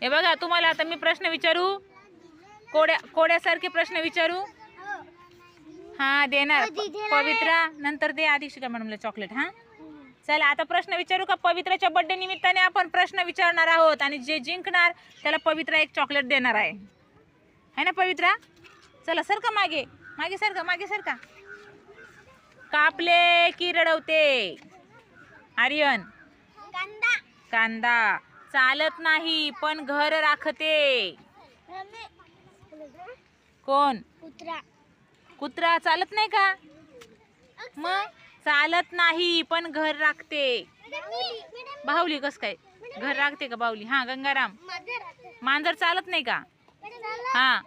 हे बघा, तुम्हाला आता मी प्रश्न विचारू, कोड्यासारखे प्रश्न विचारू. हा देणार. पवित्रा नंतर दे आदिशिका मॅडमला चॉकलेट. हा चला आता प्रश्न विचारू का? पवित्राच्या बर्थडे निमित्ताने आपण प्रश्न विचारणार आहोत आणि जे जिंकणार त्याला पवित्रा एक चॉकलेट देणार आहे. है ना पवित्रा? चला सरका मागे, मागे सरका, मागे सरका. कापले की रडवते? आर्यन. कांदा. चालत नाही पण घर राखते? कोण? कुत्रा चालत नाही का? मग चालत नाही पण घर राखते? बाहुली. कस काय घर राखते का बाहुली? हा गंगाराम. मांजर चालत नाही का? हा.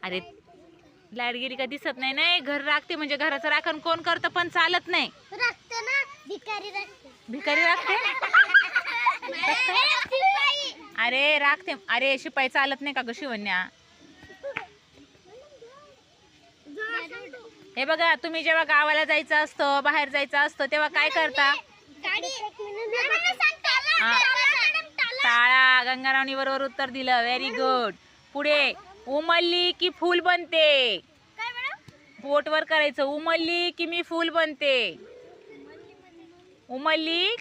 अरे लाईट गेली का दिसत नाही. नाही घर राखते म्हणजे घराचं राखण कोण करतं पण चालत नाही. भिकारी राखते. अरे राखते. अरे शिपाई चालत नाही का ग शिवण्या? हे बघा, तुम्ही जेव्हा गावाला जायचं असतं, बाहेर जायचं असतं तेव्हा काय करता? टाळा. गंगारावनी बरोबर उत्तर दिलं. Very good. पुढे. उमलली की फूल बनते? बोटवर करायचं. उमलली की मी फूल बनते? उमलली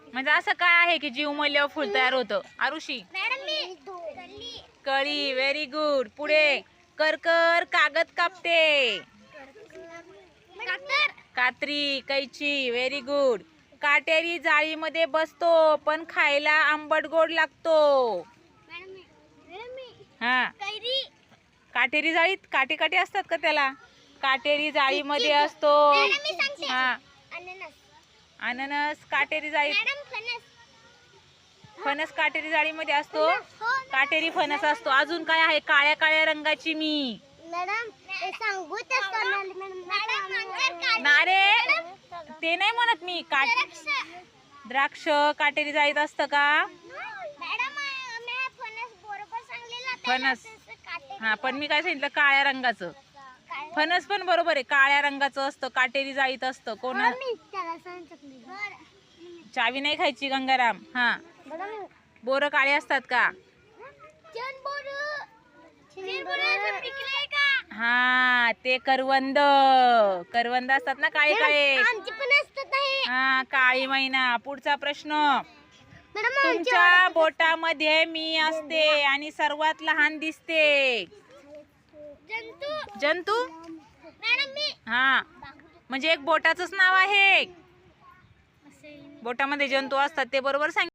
म्हणजे असं काय आहे की जी उमलल्यावर फूल तयार होतं? आरुषी. कळी. Very good. पुढे. करकर कागद कापते? कात्री. कैची. Very good. काटेरी जाळीमध्ये बसतो पण खायला आंबट गोड लागतो? हा. काटेरी जाळीत काटे काटे असतात का त्याला? काटेरी जाळीमध्ये असतो. हा. अननस काटेरी जाळीत. फणस काटेरी जाळीमध्ये असतो. काटेरी फणस असतो. अजून काय आहे? काळ्या काळ्या रंगाची मी. नारे ते नाही म्हणत मी. द्राक्ष काटेरी जाळीत असतं का? फणस. हा पण मी काय सांगितलं? काळ्या रंगाचं. फणस पण बरोबर आहे. काळ्या रंगाचं असतं, काटेरी जाळीत असतं. कोणा चावी नाही खायची गंगाराम. हा. बोरं काळे असतात का? हा ते करवंद. करवंद असतात ना काळे काळे. हा काळी मैना. पुढचा प्रश्न. तुमच्या बोटामध्ये मी असते आणि सर्वात लहान दिसते? जंतू. हा म्हणजे एक बोटाचंच नाव आहे. बोटामध्ये जंतू असतात ते बरोबर सांग.